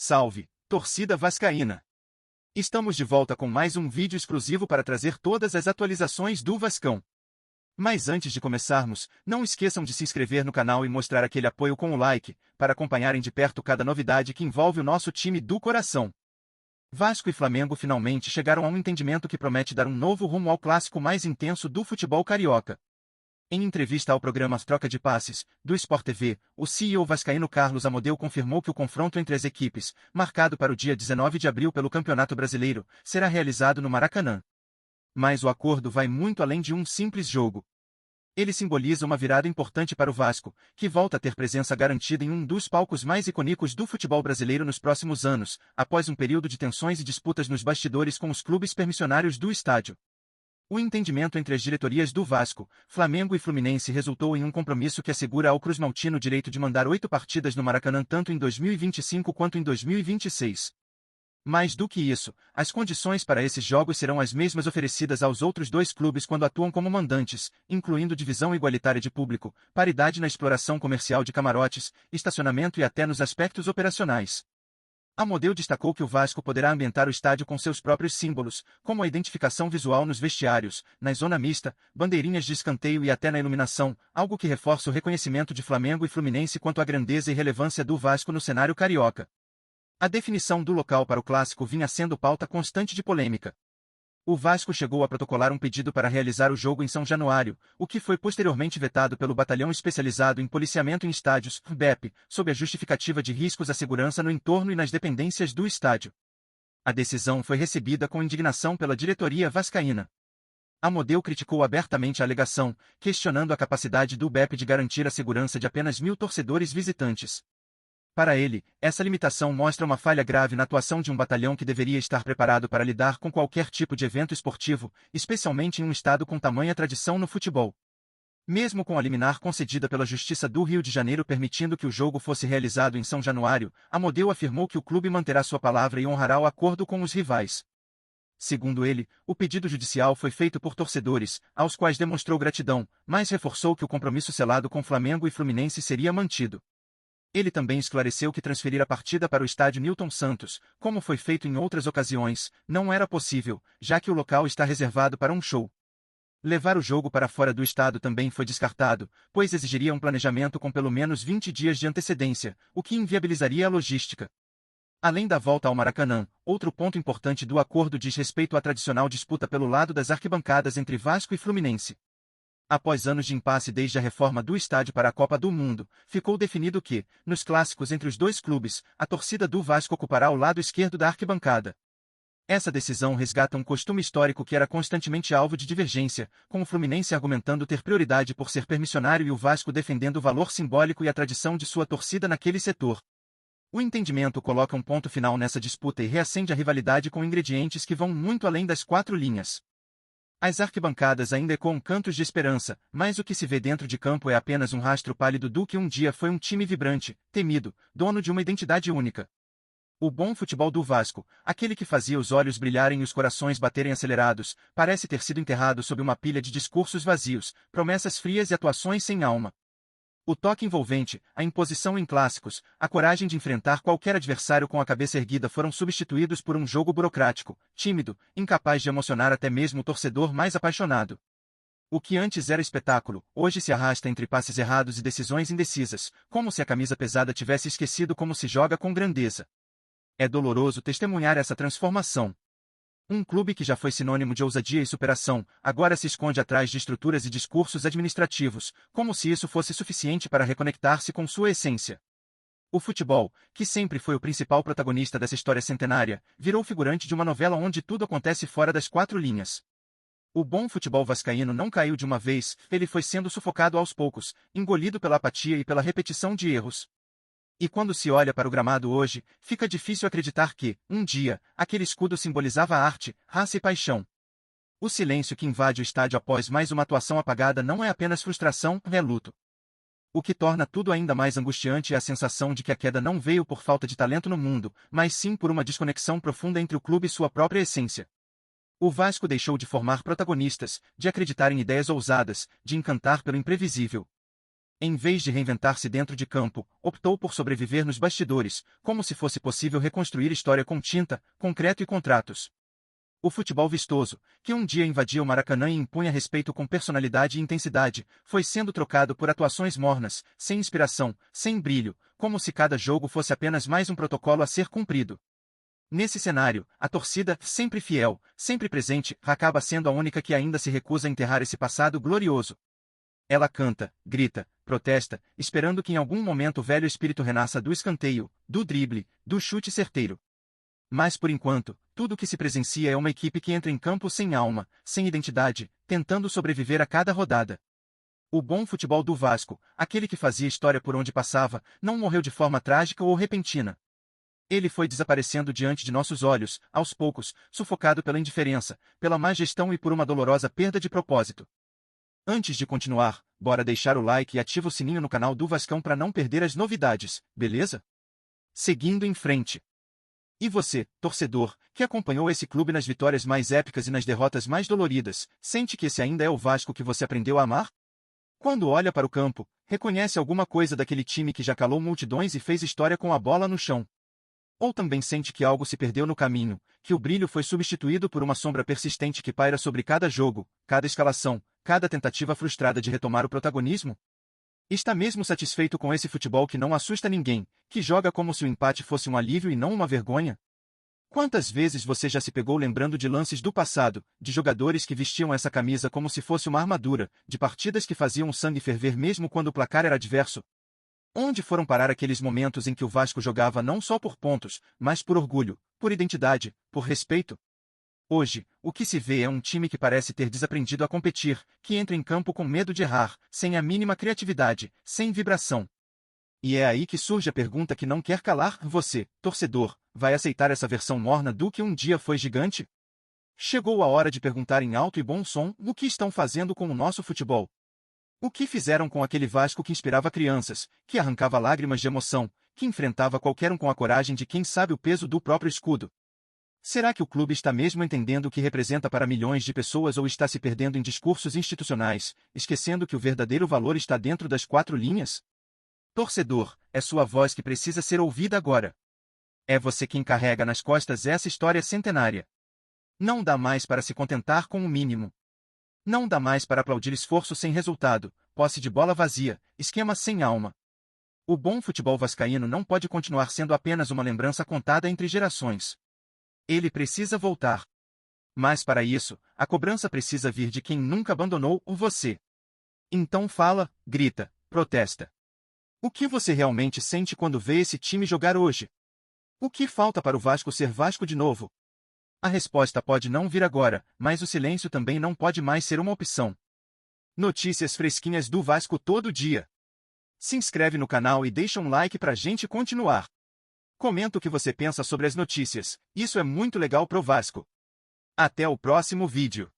Salve, torcida vascaína! Estamos de volta com mais um vídeo exclusivo para trazer todas as atualizações do Vascão. Mas antes de começarmos, não esqueçam de se inscrever no canal e mostrar aquele apoio com o like, para acompanharem de perto cada novidade que envolve o nosso time do coração. Vasco e Flamengo finalmente chegaram a um entendimento que promete dar um novo rumo ao clássico mais intenso do futebol carioca. Em entrevista ao programa Troca de Passes, do Sport TV, o CEO vascaíno Carlos Amodeu confirmou que o confronto entre as equipes, marcado para o dia 19 de abril pelo Campeonato Brasileiro, será realizado no Maracanã. Mas o acordo vai muito além de um simples jogo. Ele simboliza uma virada importante para o Vasco, que volta a ter presença garantida em um dos palcos mais icônicos do futebol brasileiro nos próximos anos, após um período de tensões e disputas nos bastidores com os clubes permissionários do estádio. O entendimento entre as diretorias do Vasco, Flamengo e Fluminense resultou em um compromisso que assegura ao Cruzmaltino o direito de mandar 8 partidas no Maracanã tanto em 2025 quanto em 2026. Mais do que isso, as condições para esses jogos serão as mesmas oferecidas aos outros dois clubes quando atuam como mandantes, incluindo divisão igualitária de público, paridade na exploração comercial de camarotes, estacionamento e até nos aspectos operacionais. Amodeu destacou que o Vasco poderá ambientar o estádio com seus próprios símbolos, como a identificação visual nos vestiários, na zona mista, bandeirinhas de escanteio e até na iluminação, algo que reforça o reconhecimento de Flamengo e Fluminense quanto à grandeza e relevância do Vasco no cenário carioca. A definição do local para o clássico vinha sendo pauta constante de polêmica. O Vasco chegou a protocolar um pedido para realizar o jogo em São Januário, o que foi posteriormente vetado pelo Batalhão Especializado em Policiamento em Estádios, BEP, sob a justificativa de riscos à segurança no entorno e nas dependências do estádio. A decisão foi recebida com indignação pela diretoria vascaína. Amodeu criticou abertamente a alegação, questionando a capacidade do BEP de garantir a segurança de apenas 1.000 torcedores visitantes. Para ele, essa limitação mostra uma falha grave na atuação de um batalhão que deveria estar preparado para lidar com qualquer tipo de evento esportivo, especialmente em um estado com tamanha tradição no futebol. Mesmo com a liminar concedida pela Justiça do Rio de Janeiro permitindo que o jogo fosse realizado em São Januário, Amodeu afirmou que o clube manterá sua palavra e honrará o acordo com os rivais. Segundo ele, o pedido judicial foi feito por torcedores, aos quais demonstrou gratidão, mas reforçou que o compromisso selado com Flamengo e Fluminense seria mantido. Ele também esclareceu que transferir a partida para o estádio Newton Santos, como foi feito em outras ocasiões, não era possível, já que o local está reservado para um show. Levar o jogo para fora do estado também foi descartado, pois exigiria um planejamento com pelo menos 20 dias de antecedência, o que inviabilizaria a logística. Além da volta ao Maracanã, outro ponto importante do acordo diz respeito à tradicional disputa pelo lado das arquibancadas entre Vasco e Fluminense. Após anos de impasse desde a reforma do estádio para a Copa do Mundo, ficou definido que, nos clássicos entre os dois clubes, a torcida do Vasco ocupará o lado esquerdo da arquibancada. Essa decisão resgata um costume histórico que era constantemente alvo de divergência, com o Fluminense argumentando ter prioridade por ser permissionário e o Vasco defendendo o valor simbólico e a tradição de sua torcida naquele setor. O entendimento coloca um ponto final nessa disputa e reacende a rivalidade com ingredientes que vão muito além das 4 linhas. As arquibancadas ainda ecoam cantos de esperança, mas o que se vê dentro de campo é apenas um rastro pálido do que um dia foi um time vibrante, temido, dono de uma identidade única. O bom futebol do Vasco, aquele que fazia os olhos brilharem e os corações baterem acelerados, parece ter sido enterrado sob uma pilha de discursos vazios, promessas frias e atuações sem alma. O toque envolvente, a imposição em clássicos, a coragem de enfrentar qualquer adversário com a cabeça erguida foram substituídos por um jogo burocrático, tímido, incapaz de emocionar até mesmo o torcedor mais apaixonado. O que antes era espetáculo, hoje se arrasta entre passes errados e decisões indecisas, como se a camisa pesada tivesse esquecido como se joga com grandeza. É doloroso testemunhar essa transformação. Um clube que já foi sinônimo de ousadia e superação, agora se esconde atrás de estruturas e discursos administrativos, como se isso fosse suficiente para reconectar-se com sua essência. O futebol, que sempre foi o principal protagonista dessa história centenária, virou figurante de uma novela onde tudo acontece fora das 4 linhas. O bom futebol vascaíno não caiu de uma vez, ele foi sendo sufocado aos poucos, engolido pela apatia e pela repetição de erros. E quando se olha para o gramado hoje, fica difícil acreditar que, um dia, aquele escudo simbolizava arte, raça e paixão. O silêncio que invade o estádio após mais uma atuação apagada não é apenas frustração, é luto. O que torna tudo ainda mais angustiante é a sensação de que a queda não veio por falta de talento no mundo, mas sim por uma desconexão profunda entre o clube e sua própria essência. O Vasco deixou de formar protagonistas, de acreditar em ideias ousadas, de encantar pelo imprevisível. Em vez de reinventar-se dentro de campo, optou por sobreviver nos bastidores, como se fosse possível reconstruir história com tinta, concreto e contratos. O futebol vistoso, que um dia invadia o Maracanã e impunha respeito com personalidade e intensidade, foi sendo trocado por atuações mornas, sem inspiração, sem brilho, como se cada jogo fosse apenas mais um protocolo a ser cumprido. Nesse cenário, a torcida, sempre fiel, sempre presente, acaba sendo a única que ainda se recusa a enterrar esse passado glorioso. Ela canta, grita, protesta, esperando que em algum momento o velho espírito renasça do escanteio, do drible, do chute certeiro. Mas por enquanto, tudo o que se presencia é uma equipe que entra em campo sem alma, sem identidade, tentando sobreviver a cada rodada. O bom futebol do Vasco, aquele que fazia história por onde passava, não morreu de forma trágica ou repentina. Ele foi desaparecendo diante de nossos olhos, aos poucos, sufocado pela indiferença, pela má gestão e por uma dolorosa perda de propósito. Antes de continuar, bora deixar o like e ativa o sininho no canal do Vascão para não perder as novidades, beleza? Seguindo em frente. E você, torcedor, que acompanhou esse clube nas vitórias mais épicas e nas derrotas mais doloridas, sente que esse ainda é o Vasco que você aprendeu a amar? Quando olha para o campo, reconhece alguma coisa daquele time que já calou multidões e fez história com a bola no chão? Ou também sente que algo se perdeu no caminho, que o brilho foi substituído por uma sombra persistente que paira sobre cada jogo, cada escalação, cada tentativa frustrada de retomar o protagonismo? Está mesmo satisfeito com esse futebol que não assusta ninguém, que joga como se o empate fosse um alívio e não uma vergonha? Quantas vezes você já se pegou lembrando de lances do passado, de jogadores que vestiam essa camisa como se fosse uma armadura, de partidas que faziam o sangue ferver mesmo quando o placar era adverso? Onde foram parar aqueles momentos em que o Vasco jogava não só por pontos, mas por orgulho, por identidade, por respeito? Hoje, o que se vê é um time que parece ter desaprendido a competir, que entra em campo com medo de errar, sem a mínima criatividade, sem vibração. E é aí que surge a pergunta que não quer calar: você, torcedor, vai aceitar essa versão morna do que um dia foi gigante? Chegou a hora de perguntar em alto e bom som o que estão fazendo com o nosso futebol. O que fizeram com aquele Vasco que inspirava crianças, que arrancava lágrimas de emoção, que enfrentava qualquer um com a coragem de quem sabe o peso do próprio escudo? Será que o clube está mesmo entendendo o que representa para milhões de pessoas ou está se perdendo em discursos institucionais, esquecendo que o verdadeiro valor está dentro das quatro linhas? Torcedor, é sua voz que precisa ser ouvida agora. É você quem carrega nas costas essa história centenária. Não dá mais para se contentar com o mínimo. Não dá mais para aplaudir esforço sem resultado, posse de bola vazia, esquema sem alma. O bom futebol vascaíno não pode continuar sendo apenas uma lembrança contada entre gerações. Ele precisa voltar. Mas para isso, a cobrança precisa vir de quem nunca abandonou você. Então fala, grita, protesta. O que você realmente sente quando vê esse time jogar hoje? O que falta para o Vasco ser Vasco de novo? A resposta pode não vir agora, mas o silêncio também não pode mais ser uma opção. Notícias fresquinhas do Vasco todo dia. Se inscreve no canal e deixa um like pra gente continuar. Comenta o que você pensa sobre as notícias, isso é muito legal pro Vasco. Até o próximo vídeo.